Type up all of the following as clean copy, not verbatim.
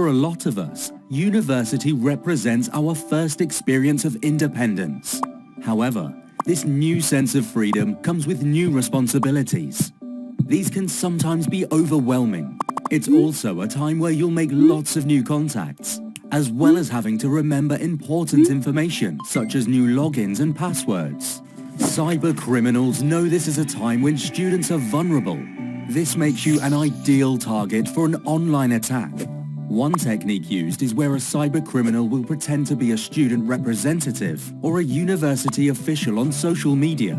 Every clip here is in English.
For a lot of us, university represents our first experience of independence. However, this new sense of freedom comes with new responsibilities. These can sometimes be overwhelming. It's also a time where you'll make lots of new contacts, as well as having to remember important information such as new logins and passwords. Cyber criminals know this is a time when students are vulnerable. This makes you an ideal target for an online attack. One technique used is where a cyber criminal will pretend to be a student representative or a university official on social media.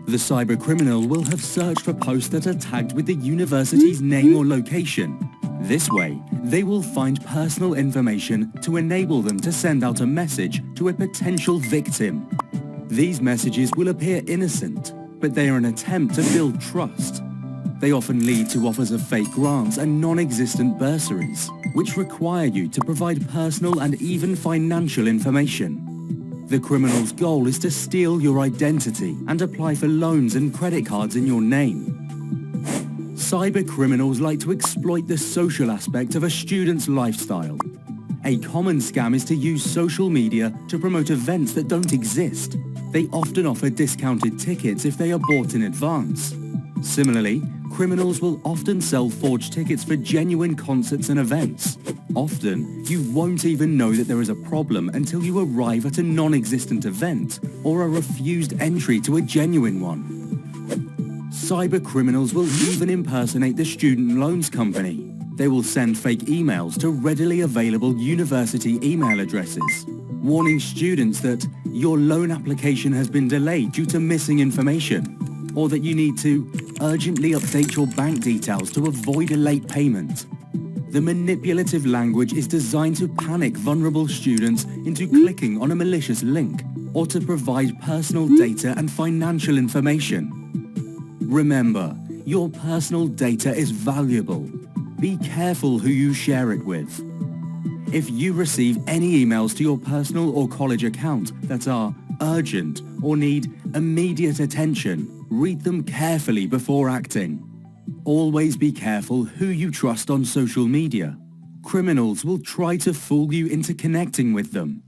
The cyber criminal will have searched for posts that are tagged with the university's name or location. This way, they will find personal information to enable them to send out a message to a potential victim. These messages will appear innocent, but they are an attempt to build trust. They often lead to offers of fake grants and non-existent bursaries, which require you to provide personal and even financial information. The criminal's goal is to steal your identity and apply for loans and credit cards in your name. Cyber criminals like to exploit the social aspect of a student's lifestyle. A common scam is to use social media to promote events that don't exist. They often offer discounted tickets if they are bought in advance. Similarly, criminals will often sell forged tickets for genuine concerts and events. Often, you won't even know that there is a problem until you arrive at a non-existent event or are refused entry to a genuine one. Cyber criminals will even impersonate the student loans company. They will send fake emails to readily available university email addresses, warning students that your loan application has been delayed due to missing information, or that you need to urgently update your bank details to avoid a late payment. The manipulative language is designed to panic vulnerable students into clicking on a malicious link or to provide personal data and financial information. Remember, your personal data is valuable. Be careful who you share it with. If you receive any emails to your personal or college account that are urgent or need immediate attention, read them carefully before acting. Always be careful who you trust on social media. Criminals will try to fool you into connecting with them.